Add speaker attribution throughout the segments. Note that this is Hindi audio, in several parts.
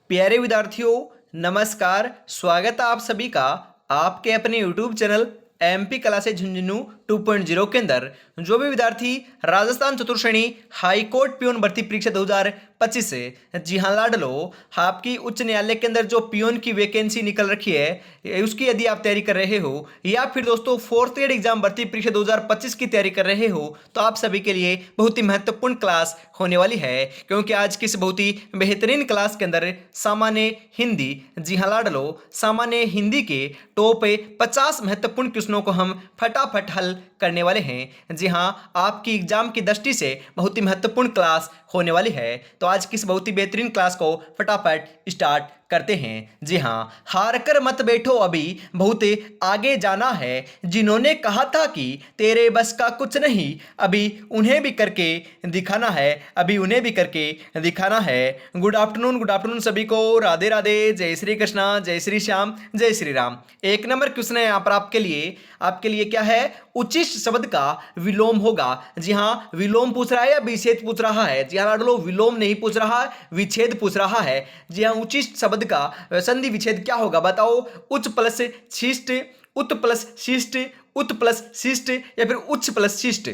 Speaker 1: प्यारे विद्यार्थियों, नमस्कार। स्वागत है आप सभी का आपके अपने YouTube channel MP classes Jhunjhunu 2.0 के अंदर। जो भी विद्यार्थी राजस्थान चतुर्थ श्रेणी हाई कोर्ट पियून भर्ती परीक्षा 2025 से, जी हाँ लाडलो, आपकी उच्च न्यायालय के अंदर जो पियून की वैकेंसी निकल रखी है उसकी यदि आप तैयारी कर रहे हो, या फिर दोस्तों फोर्थ ग्रेड एग्जाम भर्ती परीक्षा 2025 की तैयारी कर रहे हो, तो आप सभी के लिए बहुत ही महत्वपूर्ण क्लास होने वाली है। क्योंकि आज की इस बहुत ही बेहतरीन क्लास के अंदर सामान्य हिंदी, जी हाँ लाडलो, सामान्य हिंदी के टॉप 50 महत्वपूर्ण प्रश्नों को हम फटाफट हल करने वाले हैं। जी हाँ, आपकी एग्जाम की दृष्टि से बहुत ही महत्वपूर्ण क्लास होने वाली है। तो आज की इस बहुत ही बेहतरीन क्लास को फटाफट स्टार्ट करते हैं। जी हाँ, हार कर मत बैठो, अभी बहुत आगे जाना है। जिन्होंने कहा था कि तेरे बस का कुछ नहीं, अभी उन्हें भी करके दिखाना है, अभी उन्हें भी करके दिखाना है। गुड आफ्टरनून सभी को। राधे राधे, जय श्री कृष्णा, जय श्री श्याम, जय श्री राम। एक नंबर क्वेश्चन है यहाँ पर आपके लिए क्या है? उचित शब्द का विलोम होगा। जी हाँ, विलोम पूछ रहा है या विच्छेद पूछ रहा है? जी हाँ लाडलो, विलोम नहीं पूछ रहा, विच्छेद पूछ रहा है। जी हाँ, उचित शब्द का संधि विच्छेद क्या होगा बताओ? उच्च प्लस शिष्ट, उत प्लस शिष्ट, उत प्लस शिष्ट, या फिर उच्च प्लस शिष्ट?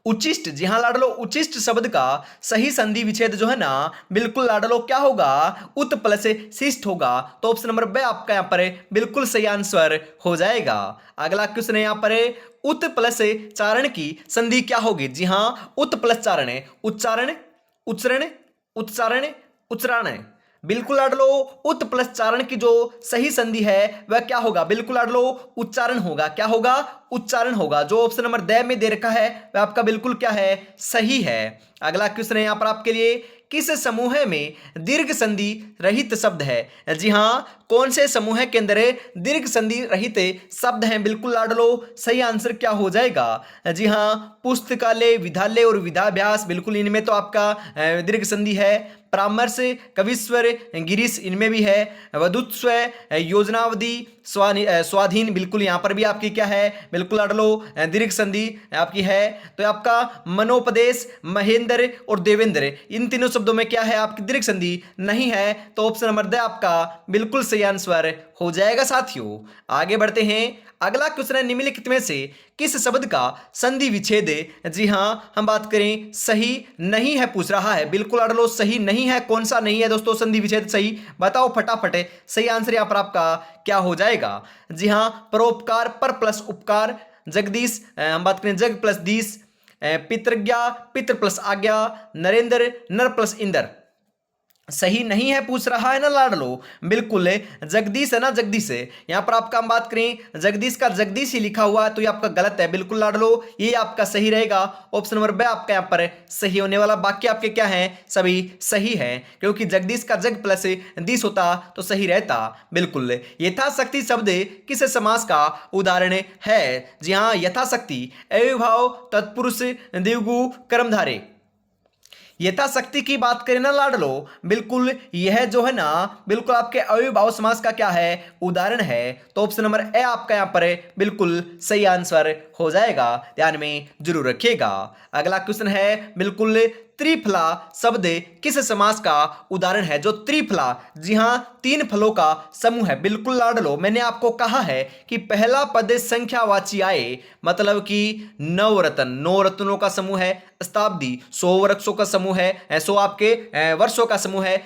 Speaker 1: उचिष्ट, जी हाँ लाडलो, उचिष्ट शब्द का सही संधि विच्छेद जो है ना, बिल्कुल लाडलो क्या होगा? उत प्लस शिष्ट होगा। तो ऑप्शन नंबर बी आपका यहाँ पर बिल्कुल सही आंसर हो जाएगा। अगला क्वेश्चन है यहाँ पर, उत प्लस चारण की संधि क्या होगी? जी हाँ, उत प्लस चारण, उच्चारण, उच्चरण, उच्चारण, उच्चारण। बिल्कुल लाडलो, उत प्लस चारण की जो सही संधि है वह क्या होगा? बिल्कुल लाडलो, उच्चारण होगा। क्या होगा? उच्चारण होगा। जो ऑप्शन नंबर द में दे रखा है वह आपका बिल्कुल क्या है? सही है। अगला क्वेश्चन है यहाँ पर आपके लिए, किस समूह में दीर्घ संधि रहित शब्द है? जी हाँ, कौन से समूह के अंदर दीर्घ संधि रहित शब्द हैं? बिल्कुल लाडलो, सही आंसर क्या हो जाएगा? जी हाँ, पुस्तकालय, विद्यालय और विद्याभ्यास, बिल्कुल इनमें तो आपका दीर्घ संधि है। परामर्श, कविश्वर, गिरीश, इनमें भी है। वधुत्व, योजनावधि, स्वाधीन, बिल्कुल यहाँ पर भी आपकी क्या है? बिल्कुल लाडलो, दीर्घ संधि आपकी है। तो आपका मनोपदेश, महेंद्र और देवेंद्र, इन तीनों शब्दों में क्या है? आपकी दीर्घ संधि नहीं है। तो ऑप्शन नंबर द आपका बिल्कुल सही आंसर हो जाएगा साथियों। आगे बढ़ते हैं। अगला क्वेश्चन है, निम्नलिखित में से किस शब्द का संधि विच्छेद, जी हाँ हम बात करें, सही नहीं है पूछ रहा है? बिल्कुल लाडलो, सही नहीं है। कौन सा नहीं है दोस्तों संधि विच्छेद सही? बताओ फटाफट। सही आंसर यहाँ पर आपका क्या हो जाएगा? जी हाँ, परोपकार, पर प्लस उपकार, जगदीश, हम बात करें जग प्लस दीश, पितृज्ञा, पितृ प्लस आज्ञा, नरेंद्र, नर प्लस इंद्र। सही नहीं है पूछ रहा है ना लाडलो? बिल्कुल जगदीश है ना, जगदीश है। यहाँ पर आपका हम बात करें, जगदीश का जगदीश ही लिखा हुआ है, तो ये आपका गलत है। बिल्कुल लाडलो, ये आपका सही रहेगा। ऑप्शन नंबर बी आपका यहाँ पर सही होने वाला। बाकी आपके क्या है? सभी सही है, क्योंकि जगदीश का जग प्लस दीश होता तो सही रहता। बिल्कुल। यथाशक्ति शब्द किस समास का उदाहरण है? जी हाँ, यथाशक्ति अव्ययभाव, तत्पुरुष, द्विगु, कर्मधारय। यथाशक्ति की बात करें ना लाडलो, बिल्कुल यह जो है ना, बिल्कुल आपके अव्ययभाव समास का क्या है? उदाहरण है। तो ऑप्शन नंबर ए आपका यहाँ पर बिल्कुल सही आंसर हो जाएगा। ध्यान में जरूर रखिएगा। अगला क्वेश्चन है, बिल्कुल त्रिफला शब्द किस समास का उदाहरण है? जो त्रिफला, जी हाँ, तीन फलों का समूह है। बिल्कुल लाडलो, मैंने आपको कहा है कि पहला पद संख्यावाची आए, मतलब कि नवरत्न, नौ रत्नों का समूह है। शताब्दी, 100 वृक्षों का समूह है, 100 आपके वर्षों का समूह है।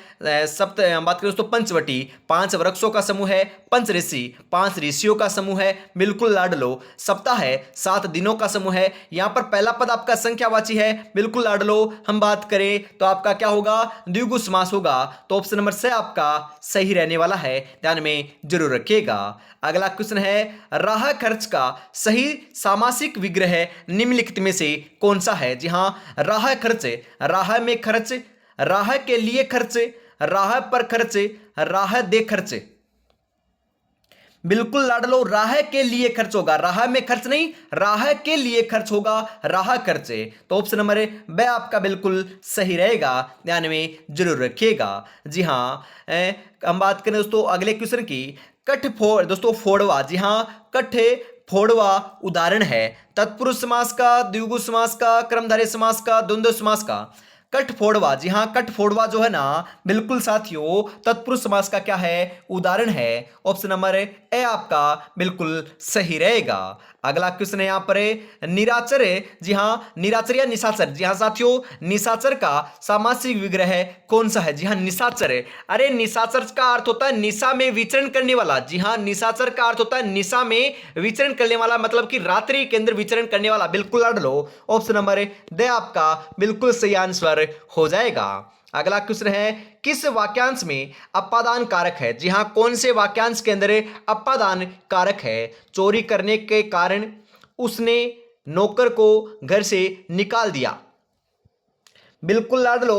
Speaker 1: सप्त बात करें दोस्तों पंचवटी, 5 वृक्षों का समूह है। पंच ऋषि, 5 ऋषियों का समूह है। बिल्कुल लाडलो, सप्ताह है, 7 दिनों का समूह है। यहाँ पर पहला पद आपका संख्यावाची है। बिल्कुल लाडलो, हम बात करें तो आपका क्या होगा? द्विगु समास होगा। तो ऑप्शन नंबर से आपका सही रहने वाला है। ध्यान में जरूर रखिएगा। अगला क्वेश्चन है, राह खर्च का सही सामासिक विग्रह निम्नलिखित में से कौन सा है? जी हाँ, राह खर्च, राह में खर्च, राह के लिए खर्च, राह पर खर्च, राह दे खर्च। बिल्कुल लाडलो, राह के लिए खर्च होगा। राह में खर्च नहीं, राह के लिए खर्च होगा, राह खर्च। तो ऑप्शन नंबर बे आपका बिल्कुल सही रहेगा। ध्यान में जरूर रखिएगा। जी हाँ, हम बात करें दोस्तों अगले क्वेश्चन की। कठ फोड़, दोस्तों फोड़वा, जी हाँ, कठ फोड़वा उदाहरण है तत्पुरुष समास का, द्विगु समास का, कर्मधारय समास का, द्वंद्व समास का। कठफोड़वा। जी हाँ, कठफोड़वा जो है ना बिल्कुल साथियों तत्पुरुष समास का क्या है, उदाहरण है। ऑप्शन नंबर ए आपका बिल्कुल सही रहेगा। अगला क्वेश्चन है यहाँ पर निराचर है। जी हाँ, निराचर या निशाचर। जी हाँ साथियों, निशाचर का सामासिक विग्रह कौन सा है। जी हाँ, निशाचर है। अरे निशाचर का अर्थ होता है निशा में विचरण करने वाला। जी हाँ, निशाचर का अर्थ होता है निशा में विचरण करने वाला, मतलब कि रात्रि के अंदर विचरण करने वाला। बिल्कुल लड़ लो, ऑप्शन नंबर दे आपका बिल्कुल सही आंसर हो जाएगा। अगला क्वेश्चन है, किस वाक्यांश में अपादान कारक है। जी हां, कौन से वाक्यांश के अंदर अपादान कारक है। चोरी करने के कारण उसने नौकर को घर से निकाल दिया। बिल्कुल लाडलो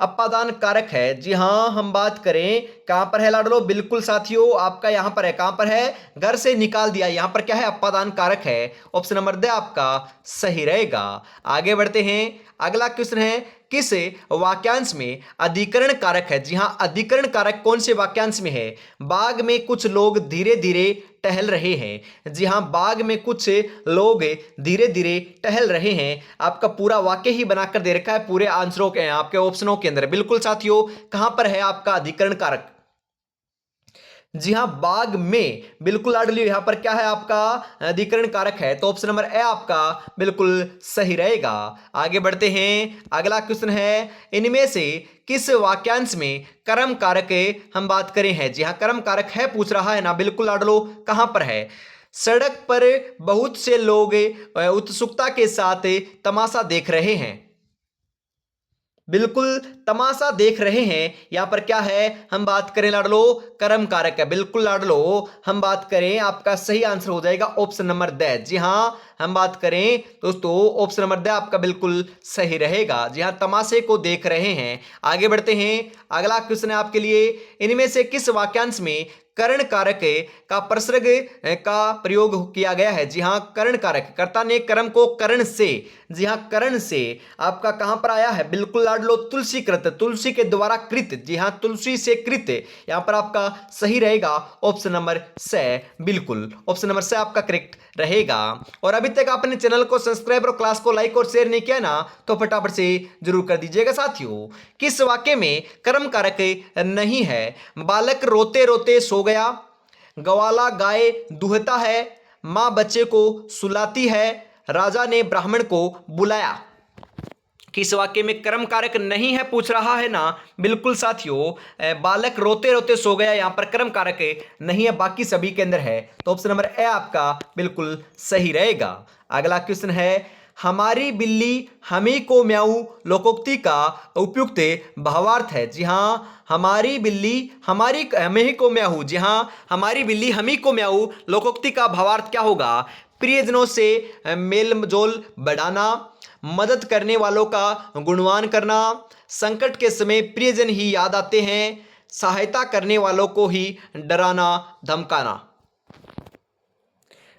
Speaker 1: अपादान कारक है। जी हां, हम बात करें कहां पर है लाडलो, बिल्कुल साथियों आपका यहां पर है। कहां पर है, घर से निकाल दिया। यहां पर क्या है, अपादान कारक है। ऑप्शन नंबर दे आपका सही रहेगा। आगे बढ़ते हैं। अगला क्वेश्चन है, किस वाक्यांश में अधिकरण कारक है। जी हां, अधिकरण कारक कौन से वाक्यांश में है। बाग में कुछ लोग धीरे धीरे टहल रहे हैं। जी हां, बाग में कुछ लोग धीरे धीरे टहल रहे हैं। आपका पूरा वाक्य ही बनाकर दे रखा है पूरे आंसरों के, आपके ऑप्शनों के अंदर। बिल्कुल साथियों, कहां पर है आपका अधिकरण कारक। जी हां, बाग में। बिल्कुल लाडली, यहां पर क्या है आपका अधिकरण कारक है, तो ऑप्शन नंबर ए आपका बिल्कुल सही रहेगा। आगे बढ़ते हैं। अगला क्वेश्चन है, इनमें से किस वाक्यांश में कर्म कारक हम बात करें हैं। जी हां, कर्म कारक है पूछ रहा है ना। बिल्कुल लाडलो, कहां पर है। सड़क पर बहुत से लोग उत्सुकता के साथ तमाशा देख रहे हैं। बिल्कुल तमाशा देख रहे हैं, यहां पर क्या है, हम बात करें लाडलो कर्म कारक है। बिल्कुल लाडलो, हम बात करें आपका सही आंसर हो जाएगा ऑप्शन नंबर द। जी हां, हम बात करें दोस्तों ऑप्शन नंबर द आपका बिल्कुल सही रहेगा। जी हां, तमाशे को देख रहे हैं। आगे बढ़ते हैं। अगला क्वेश्चन है आपके लिए, इनमें से किस वाक्यांश में कर्ण कारक का प्रसर्ग का प्रयोग किया गया है। जी हां, कर्ण कारक, कर्ता ने कर्म को कर्ण से। जी हां, कर्ण से आपका कहां पर आया है। बिल्कुल लाडलो, तुलसी कृत, तुलसी के द्वारा कृत। जी हां, तुलसी से कृत, यहां पर आपका सही रहेगा ऑप्शन नंबर से। बिल्कुल ऑप्शन नंबर से आपका करेक्ट रहेगा। और अभी तक आपने चैनल को सब्सक्राइब और क्लास को लाइक और शेयर नहीं किया ना, तो फटाफट से जरूर कर दीजिएगा साथियों। किस वाक्य में कर्म कारक नहीं है। बालक रोते रोते सो गया। गवाला गाय दूहता है। मां बच्चे को सुलाती है। राजा ने ब्राह्मण को बुलाया। किस वाक्य में कर्म कारक नहीं है पूछ रहा है ना। बिल्कुल साथियों, बालक रोते रोते सो गया, यहां पर कर्म कारक नहीं है, बाकी सभी के अंदर है, तो ऑप्शन नंबर ए आपका बिल्कुल सही रहेगा। अगला क्वेश्चन है, हमारी बिल्ली हमी को म्याऊ लोकोक्ति का उपयुक्त भावार्थ है। जी हां, हमारी बिल्ली हमारी हमें को म्याऊ। जी हां, हमारी बिल्ली हमी को म्याऊ लोकोक्ति का भावार्थ क्या होगा। प्रियजनों से मेल जोल बढ़ाना, मदद करने वालों का गुणगान करना, संकट के समय प्रियजन ही याद आते हैं, सहायता करने वालों को ही डराना धमकाना।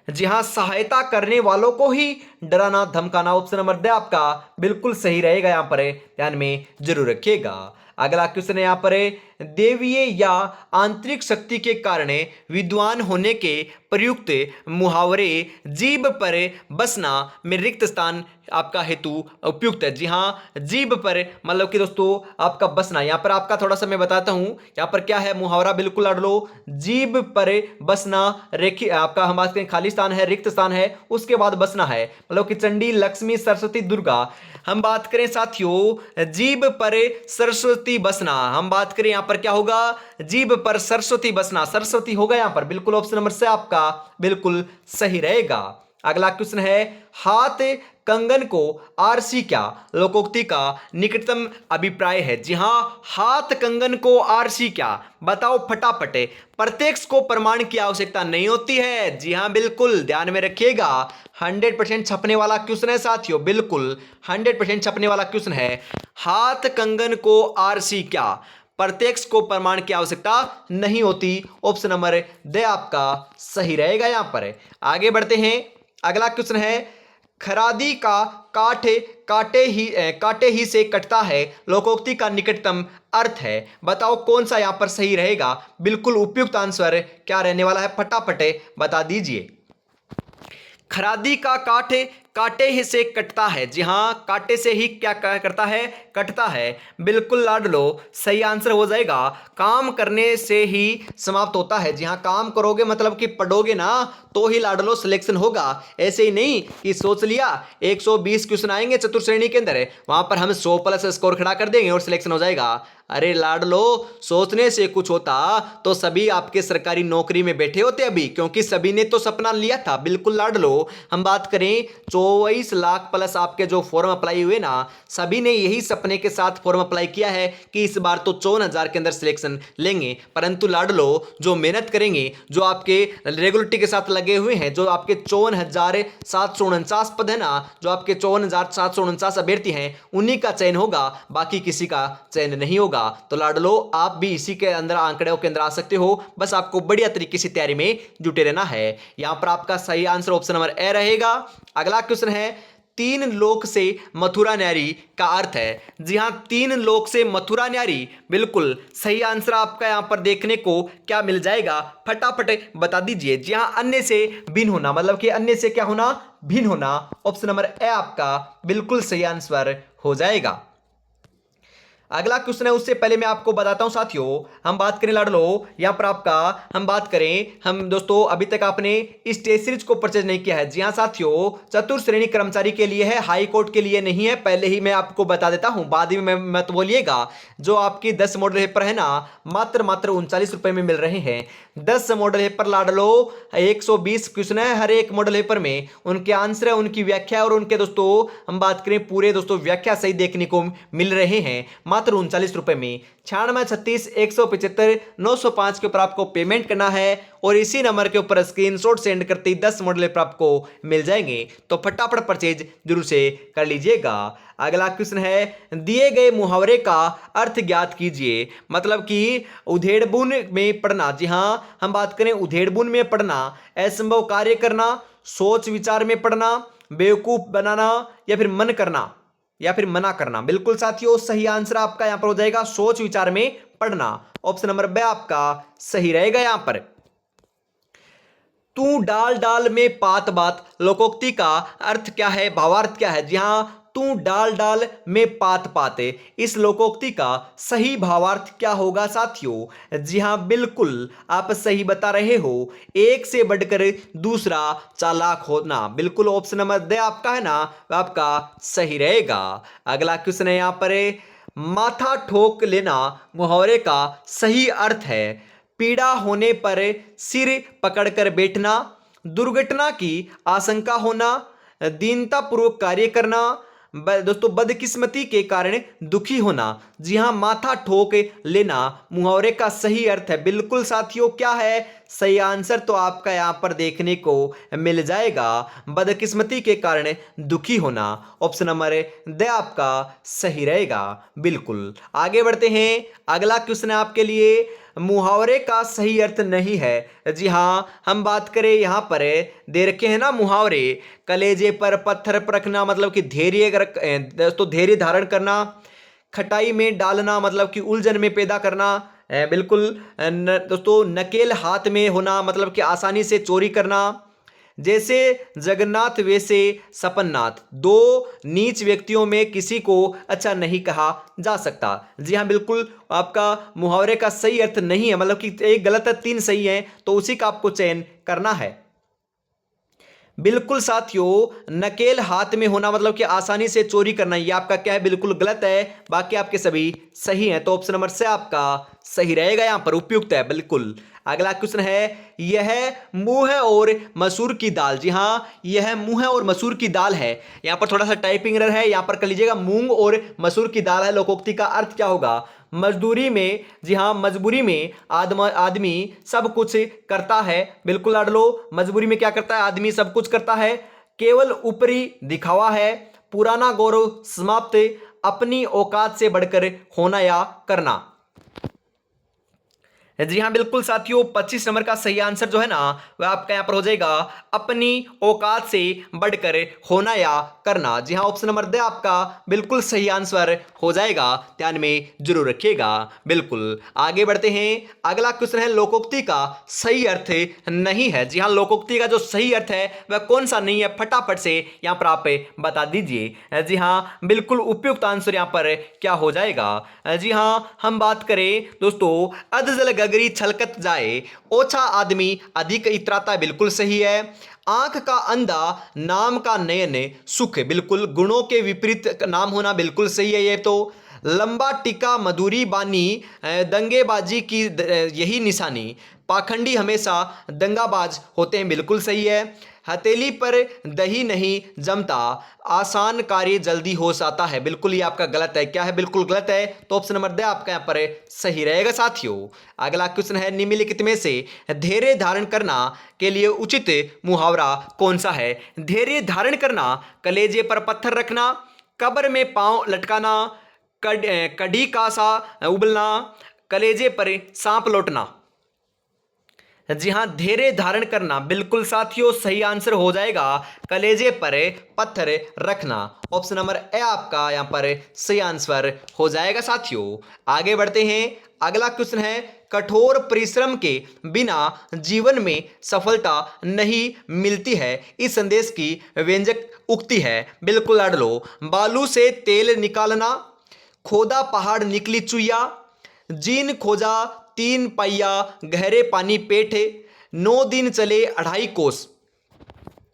Speaker 1: जी हां, सहायता करने वालों को ही डराना धमकाना, ऑप्शन नंबर द आपका बिल्कुल सही रहेगा। यहां पर ध्यान में जरूर रखिएगा। अगला क्वेश्चन है यहां पर, देवीय या आंतरिक शक्ति के कारण विद्वान होने के प्रयुक्त मुहावरे जीभ पर बसना में रिक्त स्थान आपका हेतु उपयुक्त है। जी हां, जीभ पर मतलब कि दोस्तों आपका बसना, यहां पर आपका थोड़ा सा मैं बताता हूं, यहां पर क्या है मुहावरा, बिल्कुल अड़ लो, जीभ पर बसना रेखी आपका हम बात करें खाली स्थान है, रिक्त स्थान है, उसके बाद बसना है, मतलब कि चंडी लक्ष्मी सरस्वती दुर्गा। हम बात करें साथियों जीभ पर सरस्वती बसना, हम बात करें यहां पर क्या होगा, जीभ पर सरस्वती बसना, सरस्वती होगा यहां पर। बिल्कुल ऑप्शन नंबर से आपका बिल्कुल सही रहेगा। अगला क्वेश्चन है, हाथ कंगन को आरसी क्या लोकोक्ति का निकटतम अभिप्राय है। जी हां, हाथ कंगन को आरसी क्या, बताओ फटाफट। प्रत्यक्ष को प्रमाण की आवश्यकता नहीं होती है। जी हां, बिल्कुल ध्यान में रखिएगा, 100% छपने वाला क्वेश्चन है साथियों, बिल्कुल 100% छपने वाला क्वेश्चन है। हाथ कंगन को आरसी क्या, प्रत्यक्ष को प्रमाण की आवश्यकता नहीं होती, ऑप्शन नंबर दे आपका सही रहेगा। यहां पर आगे बढ़ते हैं। अगला क्वेश्चन है, खरादी का काठ काटे ही से कटता है लोकोक्ति का निकटतम अर्थ है, बताओ कौन सा यहां पर सही रहेगा। बिल्कुल उपयुक्त आंसर क्या रहने वाला है, फटाफट बता दीजिए। खरादी का काठ कांटे ही से कटता है। जी हाँ, कांटे से ही क्या करता है, कटता है। बिल्कुल लाडलो, सही आंसर हो जाएगा काम करने से ही समाप्त होता है। जी हाँ, काम करोगे मतलब कि पढ़ोगे ना तो ही लाडलो सिलेक्शन होगा। ऐसे ही नहीं कि सोच लिया 120 क्वेश्चन आएंगे चतुर्थ श्रेणी के अंदर, वहां पर हम 100 प्लस स्कोर खड़ा कर देंगे और सिलेक्शन हो जाएगा। अरे लाडलो, सोचने से कुछ होता तो सभी आपके सरकारी नौकरी में बैठे होते अभी, क्योंकि सभी ने तो सपना लिया था। बिल्कुल लाडलो, हम बात करें 24 लाख प्लस आपके जो फॉर्म अप्लाई हुए ना, सभी ने यही सपने के साथ फॉर्म अप्लाई किया है कि इस बार तो 54,000 के अंदर सिलेक्शन लेंगे। परंतु लाडलो, जो मेहनत करेंगे, जो आपके रेगुलरिटी के साथ लगे हुए हैं, जो आपके 54,749 पद है ना, जो आपके 54,749 अभ्यर्थी हैं, उन्हीं का चयन होगा, बाकी किसी का चयन नहीं होगा। तो लाडलो, आप भी इसी के अंदर आंकड़ों के अंदर आ सकते हो, बस आपको बढ़िया तरीके से तैयारी में जुटे रहना है। यहां पर आपका सही आंसर ऑप्शन नंबर ए रहेगा। अगला क्वेश्चन है, 3 लोक से मथुरा न्यारी का अर्थ है। जी हां, 3 लोक से मथुरा न्यारी, बिल्कुल सही आंसर आपका यहां पर देखने को क्या मिल जाएगा, फटाफट बता दीजिए। जी हां, अन्य से भिन्न होना, मतलब कि अन्य से क्या होना, भिन्न होना। ऑप्शन नंबर ए आपका बिल्कुल सही आंसर हो जाएगा। अगला क्वेश्चन है, उससे पहले मैं आपको बताता हूं साथियों, हम बात करें लाडलो, यहां पर आपका हम बात करें, हम दोस्तों अभी तक आपने इस टेस्ट सीरीज को परचेज नहीं किया है। जी हां साथियों, चतुर्थ श्रेणी कर्मचारी के लिए है, हाई कोर्ट के लिए नहीं है। पहले ही मैं आपको बता देता हूं, बाद में मत बोलिएगा। जो आपकी 10 मॉडल पेपर है ना, मात्र 39 रुपए में मिल रहे हैं। 10 मॉडल पेपर लाडलो, 120 क्वेश्चन है हर एक मॉडल पेपर में, उनके आंसर है, उनकी व्याख्या और उनके दोस्तों हम बात करें पूरे दोस्तों व्याख्या सही देखने को मिल रहे हैं मात्र 39 रुपए में। 9636 175 905 के ऊपर आपको पेमेंट करना है और इसी नंबर के ऊपर स्क्रीनशॉट सेंड करते ही 10 मॉडल पेपर आपको मिल जाएंगे। तो फटाफट परचेज जरूर से कर लीजिएगा। अगला क्वेश्चन है, दिए गए मुहावरे का अर्थ ज्ञात कीजिए। मतलब कि उधेड़बुन में पढ़ना। जी हां, हम बात करें उधेड़बुन में पढ़ना, असंभव कार्य करना, सोच विचार में पढ़ना, बेवकूफ बनाना, या फिर मन करना, या फिर मना करना। बिल्कुल साथियों, सही आंसर आपका यहां पर हो जाएगा सोच विचार में पढ़ना। ऑप्शन नंबर बी आपका सही रहेगा। यहां पर तू डाल डाल में पात बात, लोकोक्ति का अर्थ क्या है, भावार्थ क्या है। जी हां, तू डाल डाल में पात पाते, इस लोकोक्ति का सही भावार्थ क्या होगा साथियों। जी हां, बिल्कुल आप सही बता रहे हो, एक से बढ़कर दूसरा चालाक होना। बिल्कुल ऑप्शन नंबर दे आपका है ना, आपका सही रहेगा। अगला क्वेश्चन है यहां पर, माथा ठोक लेना मुहावरे का सही अर्थ है। पीड़ा होने पर सिर पकड़कर बैठना, दुर्घटना की आशंका होना, दीनतापूर्वक कार्य करना, दोस्तों बदकिस्मती के कारण दुखी होना। जी हां, माथा ठोक लेना मुहावरे का सही अर्थ है। बिल्कुल साथियों, क्या है सही आंसर, तो आपका यहां पर देखने को मिल जाएगा बदकिस्मती के कारण दुखी होना। ऑप्शन नंबर द आपका सही रहेगा। बिल्कुल आगे बढ़ते हैं। अगला क्वेश्चन है आपके लिए, मुहावरे का सही अर्थ नहीं है। जी हां, हम बात करें यहां पर दे रखे हैं ना मुहावरे, कलेजे पर पत्थर पर रखना मतलब कि दोस्तों धैर्य धारण करना, खटाई में डालना मतलब कि उलझन में पैदा करना, बिल्कुल दोस्तों नकेल हाथ में होना मतलब कि आसानी से चोरी करना, जैसे जगन्नाथ वैसे सपन्नाथ, दो नीच व्यक्तियों में किसी को अच्छा नहीं कहा जा सकता। जी हाँ, बिल्कुल आपका मुहावरे का सही अर्थ नहीं है, मतलब कि एक गलत है 3 सही है, तो उसी का आपको चयन करना है। बिल्कुल साथियों, नकेल हाथ में होना मतलब कि आसानी से चोरी करना, ये आपका क्या है, बिल्कुल गलत है। बाकी आपके सभी सही हैं, तो ऑप्शन नंबर से आपका सही रहेगा, यहां पर उपयुक्त है। बिल्कुल अगला क्वेश्चन है, यह मुंह और मसूर की दाल। जी हां, यह मुंह और मसूर की दाल है। यहां पर थोड़ा सा टाइपिंग एरर है, यहां पर कर लीजिएगा, मूंग और मसूर की दाल है। लोकोक्ति का अर्थ क्या होगा, मजदूरी में, जी हां मजबूरी में आदमी सब कुछ करता है। बिल्कुल लाडलो, मजबूरी में क्या करता है, आदमी सब कुछ करता है। केवल ऊपरी दिखावा है, पुराना गौरव समाप्त, अपनी औकात से बढ़कर होना या करना। जी हाँ बिल्कुल साथियों, 25 नंबर का सही आंसर जो है ना वह आपका यहाँ पर हो जाएगा अपनी औकात से बढ़कर होना या करना। जी हाँ, ऑप्शन नंबर द आपका बिल्कुल सही आंसर हो जाएगा, ध्यान में जरूर रखिएगा। बिल्कुल आगे बढ़ते हैं। अगला क्वेश्चन है लोकोक्ति का सही अर्थ नहीं है। जी हाँ, लोकोक्ति का जो सही अर्थ है वह कौन सा नहीं है, फटाफट से यहाँ पर आप बता दीजिए। जी हाँ, बिल्कुल उपयुक्त आंसर यहाँ पर क्या हो जाएगा। जी हाँ, हम बात करें दोस्तों, अधजल गगरी छलकत जाए, ओछा आदमी अधिक इतराता, बिल्कुल सही है। आंख का अंधा नाम का नयन सुख, बिल्कुल गुणों के विपरीत नाम होना बिल्कुल सही है ये तो। लंबा टिका मधुरी बानी, दंगेबाजी की यही निशानी, पाखंडी हमेशा दंगाबाज होते हैं, बिल्कुल सही है। हथेली पर दही नहीं जमता, आसान कार्य जल्दी हो जाता है, बिल्कुल ये आपका गलत है। क्या है, बिल्कुल गलत है, तो ऑप्शन नंबर द आपका यहाँ पर सही रहेगा साथियों। अगला क्वेश्चन है निम्नलिखित में से धैर्य धारण करना के लिए उचित मुहावरा कौन सा है। धैर्य धारण करना, कलेजे पर पत्थर रखना, कब्र में पांव लटकाना, कड़ी का सा उबलना, कलेजे पर सांप लौटना। जी हाँ, धैर्य धारण करना बिल्कुल साथियों सही आंसर हो जाएगा कलेजे पर पत्थर रखना। ऑप्शन नंबर ए आपका यहाँ पर सही आंसर हो जाएगा साथियों। आगे बढ़ते हैं। अगला क्वेश्चन है कठोर परिश्रम के बिना जीवन में सफलता नहीं मिलती है, इस संदेश की व्यंजक उक्ति है, बिल्कुल लाड लो। बालू से तेल निकालना, खोदा पहाड़ निकली चुइया, जीन खोजा 3 पहिया गहरे पानी पेट, 9 दिन चले 2.5 कोस।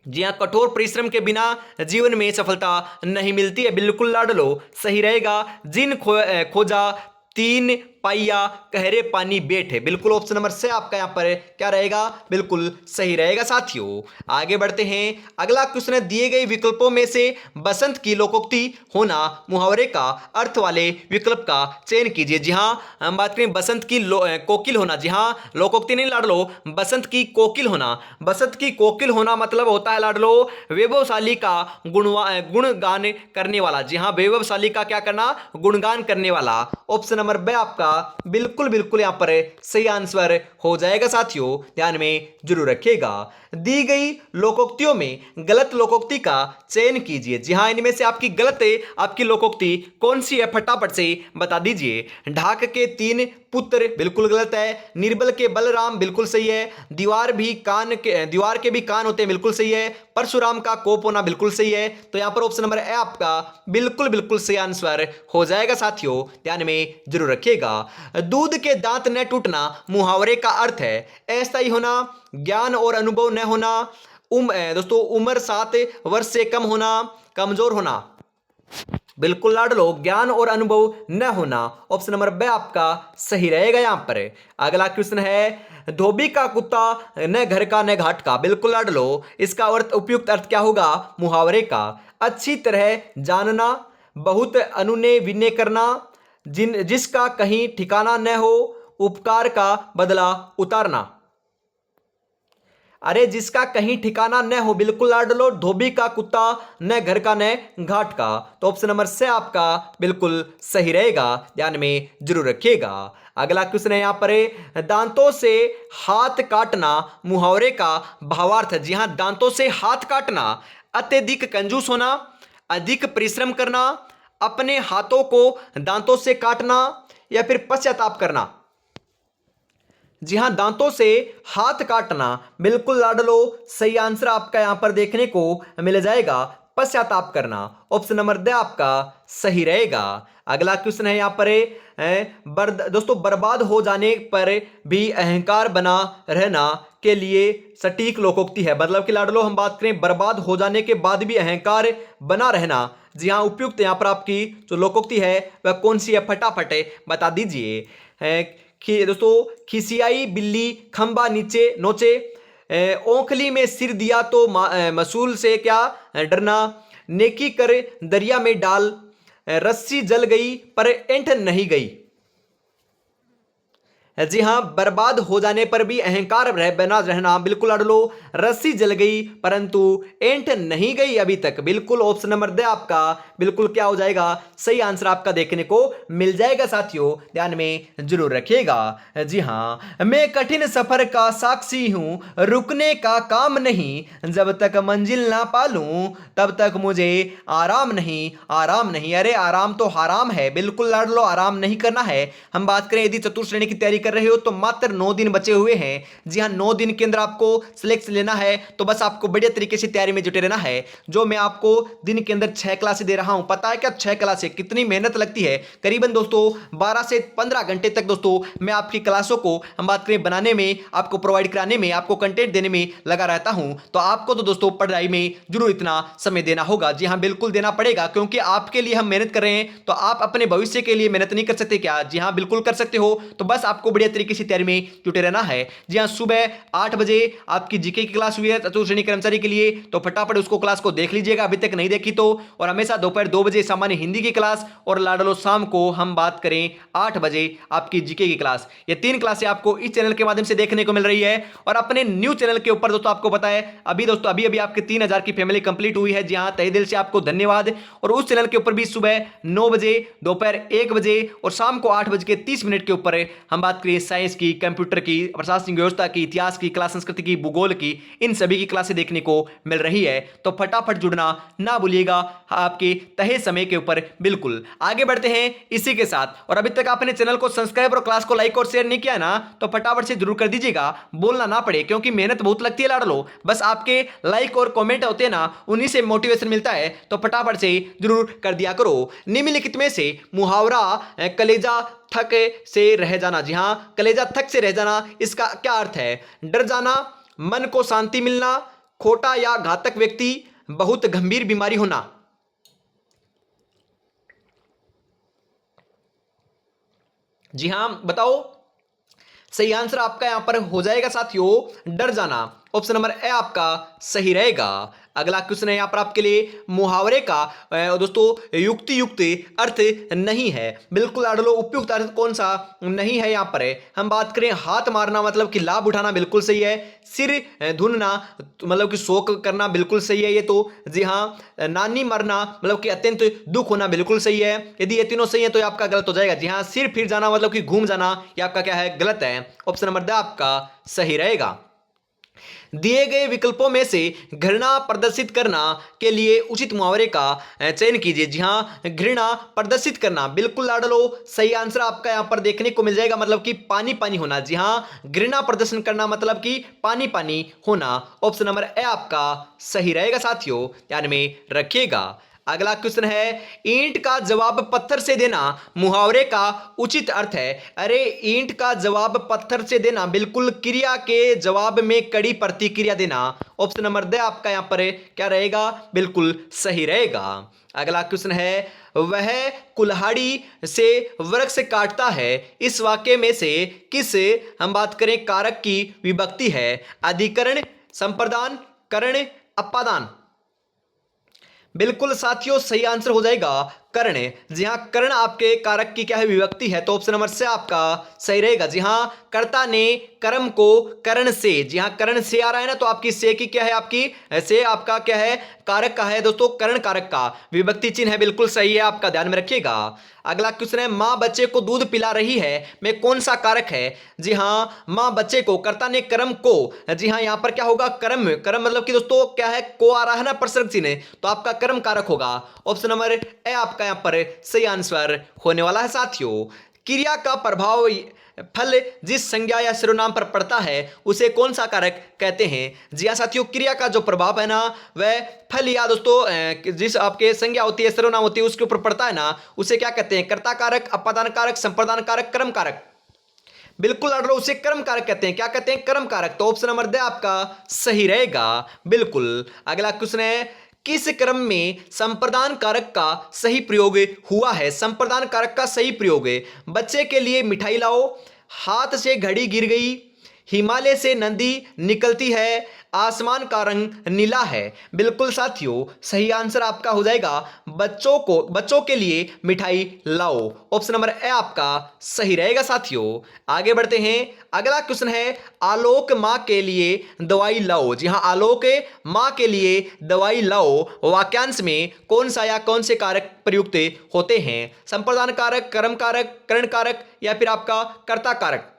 Speaker 1: जी हाँ, कठोर परिश्रम के बिना जीवन में सफलता नहीं मिलती है, बिल्कुल लाड लो सही रहेगा। जिन खोजा 3 पहिया गहरे पानी बेट है, बिल्कुल ऑप्शन नंबर से आपका यहाँ पर क्या रहेगा, बिल्कुल सही रहेगा साथियों। आगे बढ़ते हैं। अगला क्वेश्चन है दिए गए विकल्पों में से बसंत की लोकोक्ति होना मुहावरे का अर्थ वाले विकल्प का चयन कीजिए। जी हाँ, हम बात करें बसंत की कोकिल होना। जी हाँ, लोकोक्ति नहीं लाडलो, बसंत की कोकिल होना। बसंत की कोकिल होना मतलब होता है लाडलो वैभवशाली का गुणगान करने वाला। जी हाँ, वैभवशाली का क्या करना, गुणगान करने वाला। ऑप्शन नंबर बी आपका बिल्कुल बिल्कुल यहां पर सही आंसर हो जाएगा साथियों, ध्यान में जरूर रखिएगा। दी गई लोकोक्तियों में गलत लोकोक्ति का चयन कीजिए। जी हां, इनमें से आपकी गलत आपकी लोकोक्ति कौन सी है, फटाफट से बता दीजिए। ढाक के 3 पुत्र, बिल्कुल गलत है। निर्बल के बलराम, बिल्कुल सही है। दीवार के भी कान होते हैं, बिल्कुल सही है। परशुराम का कोप होना, बिल्कुल सही है। तो यहां पर ऑप्शन नंबर ए आपका बिल्कुल बिल्कुल सही आंसर हो जाएगा साथियों, ध्यान में जरूर रखिएगा। दूध के दांत न टूटना मुहावरे का अर्थ है ऐसा ही होना, ज्ञान और अनुभव न होना, दोस्तों उम्र 7 वर्ष से कम होना, कमजोर होना। बिल्कुल लाड लो, ज्ञान और अनुभव न होना। ऑप्शन नंबर बी आपका सही रहेगा यहां पर। अगला क्वेश्चन है धोबी का कुत्ता न घर का न घाट का, बिल्कुल लाड लो, इसका अर्थ उपयुक्त अर्थ क्या होगा मुहावरे का, अच्छी तरह जानना, बहुत अनुनय विनय करना, जिसका कहीं ठिकाना न हो, उपकार का बदला उतारना। अरे जिसका कहीं ठिकाना न हो, बिल्कुल लाड लो, धोबी का कुत्ता न घर का न घाट का। तो ऑप्शन नंबर से आपका बिल्कुल सही रहेगा, ध्यान में जरूर रखिएगा। अगला क्वेश्चन है यहां पर दांतों से हाथ काटना मुहावरे का भावार्थ। जी हां, दांतों से हाथ काटना, अत्यधिक कंजूस होना, अधिक परिश्रम करना, अपने हाथों को दांतों से काटना, या फिर पश्चाताप करना। जी हां, दांतों से हाथ काटना, बिल्कुल लाडलो सही आंसर आपका यहां पर देखने को मिल जाएगा, पश्चाताप करना। ऑप्शन नंबर द आपका सही रहेगा। अगला क्वेश्चन है यहां पर दोस्तों बर्बाद हो जाने पर भी अहंकार बना रहना के लिए सटीक लोकोक्ति है। मतलब कि लाडलो हम बात करें बर्बाद हो जाने के बाद भी अहंकार बना रहना। जी हाँ, उपयुक्त यहां पर आपकी जो लोकोक्ति है वह कौन सी है, फटाफट बता दीजिए। दोस्तों खिसियाई बिल्ली खंबा नीचे नोचे, ओखली में सिर दिया तो मसूल से क्या डरना, नेकी कर दरिया में डाल, रस्सी जल गई पर ऐंठ नहीं गई। जी हाँ, बर्बाद हो जाने पर भी अहंकार बना रहना, बिल्कुल अड़लो, रस्सी जल गई परंतु एंठ नहीं गई अभी तक, बिल्कुल ऑप्शन नंबर दे आपका बिल्कुल क्या हो जाएगा, सही आंसर आपका देखने को मिल जाएगा साथियों, ध्यान में जरूर रखिएगा। जी हाँ, मैं कठिन सफर का साक्षी हूं, रुकने का काम नहीं, जब तक मंजिल ना पालूं तब तक मुझे आराम नहीं, आराम नहीं, अरे आराम तो हराम है, बिल्कुल लड़ लो, आराम नहीं करना है। हम बात करें यदि चतुर्थ श्रेणी की तैयारी कर रहे हो तो मात्र 9 दिन बचे हुए हैं। जी हाँ, 9 दिन के अंदर आपको सिलेक्ट लेना है, तो बस आपको बढ़िया तरीके से तैयारी में जुटे रहना है। जो मैं आपको दिन के अंदर 6 क्लासें दे रहा हूं, पता है क्या 6 क्लासें कितनी मेहनत लगती है, करीबन दोस्तों 12 से 15 घंटे तक दोस्तों मैं आपकी क्लासों को हम बात करें बनाने में, आपको प्रोवाइड कराने में, आपको कंटेंट देने में लगा रहता हूं। तो आपको तो दोस्तों पढ़ाई में जरूर इतना समय देना होगा। जी हाँ, बिल्कुल देना पड़ेगा, क्योंकि आपके लिए हम मेहनत कर रहे हैं, तो आप अपने भविष्य के लिए मेहनत नहीं कर सकते क्या? जी हाँ, बिल्कुल कर सकते हो। तो बस आपको बढ़िया तरीके से तैयारी में जुटे रहना है। जी हाँ, सुबह 8 बजे आपकी जीके की क्लास हुई है चतुर्थ श्रेणी कर्मचारी के लिए, तो फटाफट उसको क्लास को देख लीजिएगा अभी तक नहीं देखी तो। और हमेशा दोपहर 2 बजे सामान्य हिंदी की क्लास, और लाडलो शाम को हम बात करें 8 बजे आपकी जीके की क्लास। ये 3 क्लासें आपको इस चैनल के माध्यम से देखने को मिल रही है। और अपने न्यू चैनल के ऊपर दोस्तों आपको पता है अभी दोस्तों अभी आपके 3000 की फैमिली कंप्लीट हुई है। जी हाँ, तहे दिल से आपको धन्यवाद। और उस चैनल के ऊपर भी सुबह 9 बजे, दोपहर 1 बजे और शाम को 8:30 के ऊपर हम बात करें साइंस की, कंप्यूटर की, प्रशासनिक व्यवस्था की, इतिहास की क्लास, संस्कृति की, भूगोल की, इन सभी की क्लासें देखने को मिल रही है। तो फटाफट जुड़ना ना भूलिएगा आपके तहे समय के ऊपर। बिल्कुल आगे बढ़ते हैं इसी के साथ। और अभी तक आपने चैनल को सब्सक्राइब और क्लास को लाइक और शेयर नहीं किया ना, तो फटाफट से जरूर कर दीजिएगा, बोलना ना पड़े, क्योंकि मेहनत बहुत लगती है लाडलो। बस आपके लाइक और कमेंट होते हैं ना, उन्हीं से मोटिवेशन मिलता है। तो फटाफट से जरूर कर दिया करो। निम्नलिखित में से मुहावरा कलेजा थक से रह जाना, जी हां, कलेजा थक से रह जाना, इसका क्या अर्थ है? डर जाना, मन को शांति मिलना, खोटा या घातक व्यक्ति, बहुत गंभीर बीमारी होना। जी हां, बताओ। सही आंसर आपका यहां पर हो जाएगा साथियों, डर जाना। ऑप्शन नंबर ए आपका सही रहेगा। अगला क्वेश्चन है यहां पर आपके लिए, मुहावरे का दोस्तों युक्ति युक्त अर्थ नहीं है, बिल्कुल आड़ लो, उपयुक्त अर्थ कौन सा नहीं है यहां पर है। हम बात करें हाथ मारना मतलब कि लाभ उठाना, बिल्कुल सही है। सिर धुनना मतलब कि शोक करना, बिल्कुल सही है ये तो। जी हाँ, नानी मरना मतलब कि अत्यंत दुख होना, बिल्कुल सही है। यदि ये तीनों सही है तो ये आपका गलत हो जाएगा। जी हाँ, सिर फिर जाना मतलब कि घूम जाना, ये आपका क्या है, गलत है। ऑप्शन नंबर द आपका सही रहेगा। दिए गए विकल्पों में से घृणा प्रदर्शित करना के लिए उचित मुहावरे का चयन कीजिए। जी हाँ, घृणा प्रदर्शित करना, बिल्कुल लाडलो, सही आंसर आपका यहां पर देखने को मिल जाएगा, मतलब कि पानी पानी होना। जी हाँ, घृणा प्रदर्शन करना मतलब कि पानी पानी होना। ऑप्शन नंबर ए आपका सही रहेगा साथियों, ध्यान में रखिएगा। अगला क्वेश्चन है, ईंट का जवाब पत्थर से देना मुहावरे का उचित अर्थ है। अरे ईंट का जवाब पत्थर से देना, बिल्कुल क्रिया के जवाब में कड़ी प्रतिक्रिया देना। ऑप्शन नंबर दे आपका यहां पर क्या रहेगा, बिल्कुल सही रहेगा। अगला क्वेश्चन है, वह कुल्हाड़ी से वृक्ष काटता है, इस वाक्य में से किस हम बात करें कारक की विभक्ति है? अधिकरण, संप्रदान, करण, अपादान। बिल्कुल साथियों, सही आंसर हो जाएगा कर्ण। जी हाँ, कर्ण आपके कारक की क्या है, विभक्ति है। तो ऑप्शन नंबर से आपका सही रहेगा। जी हाँ, कर्ता ने कर्म को कर्ण से, जी हाँ, कर्ण से आ रहा है ना, तो आपकी से की क्या है, आपकी से आपका क्या है, कारक का है दोस्तों, कर्ण कारक का विभक्ति चिन्ह है, बिल्कुल सही है, आपका ध्यान में रखिएगा। अगला क्वेश्चन है, माँ बच्चे को दूध पिला रही है में कौन सा कारक है? जी हाँ, माँ बच्चे को, कर्ता ने कर्म को, जी हाँ, यहां पर क्या होगा, कर्म, कर्म मतलब कि दोस्तों क्या है, को आ रहा है ना प्रसर्ग चिन्ह, तो आपका कर्म कारक होगा। ऑप्शन नंबर ए आपका यहां पर सही आंसर होने वाला है साथियों। क्रिया का प्रभाव फल जिस संज्ञा या शिरोनाम पर पड़ता है उसे कौन सा कारक कहते हैं? जी हाँ साथियों, क्रिया का जो प्रभाव है ना, वह फल या दोस्तों जिस आपके संज्ञा होती है, शिरोनाम होती है, उसके ऊपर पड़ता है ना, उसे क्या कहते हैं? कर्ता कारक, अपादान कारक, संप्रदान कारक, कर्म कारक। बिल्कुल अड़ उसे कर्म कारक कहते हैं। क्या कहते हैं? कर्म कारक। तो ऑप्शन नंबर दे आपका सही रहेगा, बिल्कुल। अगला क्वेश्चन है, किस क्रम में संप्रदान कारक का सही प्रयोग हुआ है? संप्रदान कारक का सही प्रयोग है, बच्चे के लिए मिठाई लाओ, हाथ से घड़ी गिर गई, हिमालय से नदी निकलती है, आसमान का रंग नीला है। बिल्कुल साथियों, सही आंसर आपका हो जाएगा बच्चों के लिए मिठाई लाओ। ऑप्शन नंबर ए आपका सही रहेगा साथियों। आगे बढ़ते हैं, अगला क्वेश्चन है आलोक माँ के लिए दवाई लाओ। जी हाँ, आलोक माँ के लिए दवाई लाओ वाक्यांश में कौन सा या कौन से कारक प्रयुक्त होते हैं? संप्रदान कारक, कर्म कारक, करण कारक या फिर आपका कर्ता कारक?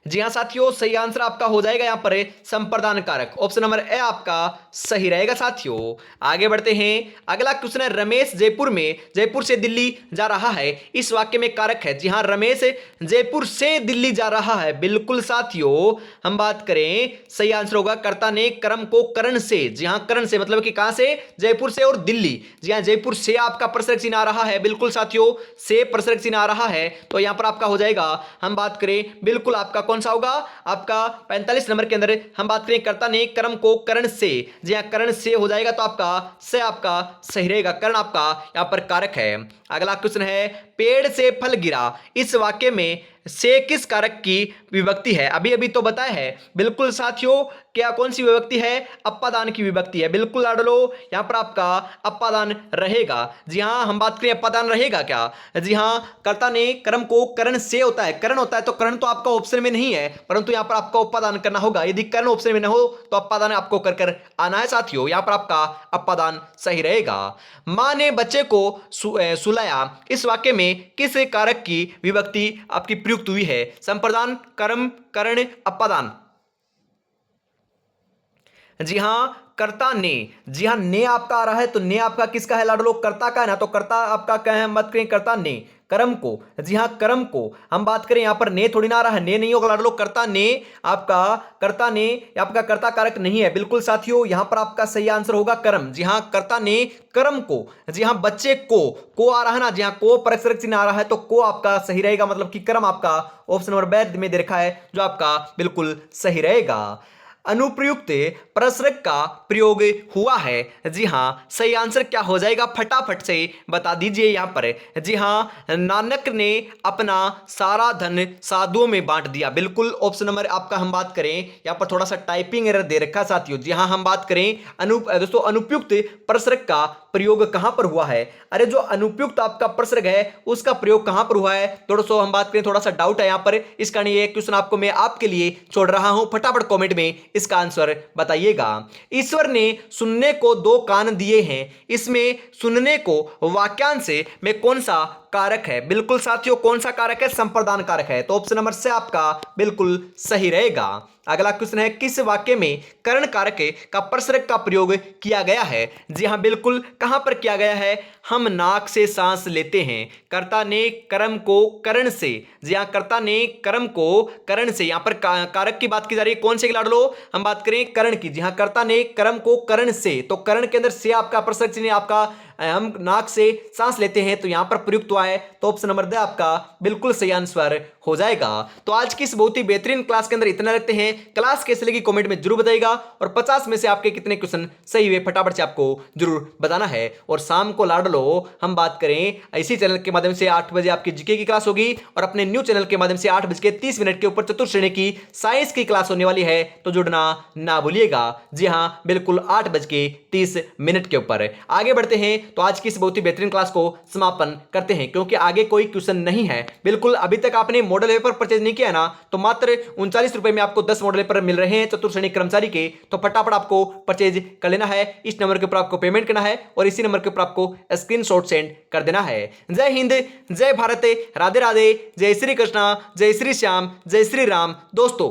Speaker 1: जी हाँ साथियों, सही आंसर आपका हो जाएगा यहां पर संप्रदान कारक। ऑप्शन नंबर ए आपका सही रहेगा साथियों। आगे बढ़ते हैं, अगला क्वेश्चन है रमेश जयपुर से दिल्ली जा रहा है, इस वाक्य में कारक है। जी हाँ, रमेश जयपुर से दिल्ली जा रहा है। बिल्कुल साथियों, हम बात करें सही आंसर होगा कर्ता ने कर्म को करण से। जी हाँ, करण से मतलब कि कहां से? जयपुर से और दिल्ली। जी हाँ, जयपुर से आपका प्रसरक चिन्ह आ रहा है। बिल्कुल साथियों, से प्रसरक चिन्ह आ रहा है, तो यहां पर आपका हो जाएगा, हम बात करें बिल्कुल आपका कौन सा होगा? आपका 45 नंबर के अंदर हम बात करें कर्ता ने कर्म को करण से। जी हां, करण से हो जाएगा, तो आपका से आपका सही रहेगा। करण आपका यहां पर कारक है। अगला क्वेश्चन है पेड़ से फल गिरा, इस वाक्य में से किस कारक की विभक्ति है? अभी अभी तो बताया है। बिल्कुल साथियों, क्या कौन सी विभक्ति है? अप्पादान की विभक्ति है। बिल्कुल लाडलो, यहां पर आपका अप्पादान रहेगा। जी हां, हम बात करें अप्पादान रहेगा क्या? जी हां, कर्ता ने कर्म को करण से होता है, करण होता है, तो करण तो आपका ऑप्शन में नहीं है, परंतु यहां पर आपको अप्पादान करना होगा। यदि करण ऑप्शन में न हो तो अप्पादान आपको कर कर आना है साथियों। यहां पर आपका अप्पादान सही रहेगा। मां ने बच्चे को सुलाया, इस वाक्य में किस कारक की विभक्ति आपकी प्रयुक्त हुई है? संप्रदान, कर्म, करण, अप्पादान? जी हां, कर्ता ने। जी हां, ने आपका आ रहा है, तो ने आपका किसका है लाडलो? कर्ता का है ना, तो कर्ता आपका क्या है? हम बात करें कर्ता ने कर्म को। जी हां, कर्म को हम बात करें, यहां पर ने थोड़ी ना आ रहा है, ने नहीं होगा लाडलो। कर्ता ने आपका, कर्ता ने आपका कर्ता कारक नहीं है। बिल्कुल साथियों, यहां पर आपका सही आंसर होगा कर्म। जी हां, कर्ता ने कर्म को। जी हां, बच्चे को आ रहा है ना। जी हां, को परस्पर चिन्ह आ रहा है, तो को आपका सही रहेगा, मतलब कि कर्म आपका ऑप्शन नंबर बी में दे रखा है, जो आपका बिल्कुल सही रहेगा। अनुप्रयुक्त प्रसरक का प्रयोग हुआ है। जी हां, सही आंसर क्या हो जाएगा? फटाफट से बता दीजिए यहां पर। जी हां, नानक ने अपना सारा धन साधुओं में बांट दिया। बिल्कुल ऑप्शन नंबर आपका हम बात करें, यहां पर थोड़ा सा टाइपिंग एरर दे रखा साथियों। जी हां, हम बात करें दोस्तों अनुपयुक्त प्रसरक का प्रयोग कहां पर हुआ है? अरे जो अनुपयुक्त आपका प्रसरक है उसका प्रयोग कहां पर हुआ है? थोड़ा सा हम बात करें, थोड़ा सा डाउट है यहां पर, इस कारण ये क्वेश्चन आपको मैं आपके लिए छोड़ रहा हूं। फटाफट कमेंट में इसका आंसर बताइएगा। ईश्वर ने सुनने को दो कान दिए हैं, इसमें सुनने को वाक्यांश में कौन सा कारक है? बिल्कुल साथियों, कौन सा कारक है? संप्रदान कारक है, तो ऑप्शन नंबर से आपका बिल्कुल सही रहेगा। अगला क्वेश्चन है किस वाक्य में कर्ण कारक का प्रसरक का प्रयोग किया गया है? जी हां, बिल्कुल कहां पर किया गया है? हम नाक से सांस लेते हैं, कर्ता ने कर्म को करण से। जी हां, कर्ता ने कर्म को करण से। यहां पर कारक की बात की जा रही है, कौन से लाडलो? हम बात करें करण की। जी हां, कर्ता ने कर्म को करण से, तो करण के अंदर से आपका प्रसरक चिन्ह आपका, हम नाक से सांस लेते हैं, तो यहां पर प्रयुक्त हुआ है, तो ऑप्शन नंबर द आपका बिल्कुल सही आंसर हो जाएगा। तो आज की इस बहुत ही बेहतरीन क्लास के अंदर इतना रखते हैं। क्लास कैसे लगी कमेंट में जरूर बताइएगा, और 50 में से आपके कितने क्वेश्चन सही हुए फटाफट से आपको जरूर बताना है। और शाम को लाडलो हम बात करें इसी चैनल के माध्यम से 8 बजे आपकी जीके की क्लास होगी, और अपने न्यू चैनल के माध्यम से 8:30 के ऊपर चतुर्थ श्रेणी की साइंस की क्लास होने वाली है, तो जुड़ना ना भूलिएगा। जी हां, बिल्कुल 8:30 के ऊपर। आगे बढ़ते हैं, तो आज की इस बहुत ही बेहतरीन क्लास को समापन करते हैं, क्योंकि आगे कोई क्वेश्चन नहीं है। बिल्कुल अभी तक आपने मॉडल पेपर परचेज नहीं किया ना, तो मात्र 39 रुपए में आपको 10 मॉडल पेपर मिल रहे हैं चतुर्थ श्रेणी कर्मचारी के, तो फटाफट आपको परचेज कर लेना है। इस नंबर के ऊपर आपको पेमेंट करना है, और इसी नंबर के ऊपर आपको स्क्रीनशॉट सेंड कर देना है। जय हिंद, जय भारत, राधे राधे, जय श्री कृष्णा, जय श्री श्याम, जय श्री राम। दोस्तों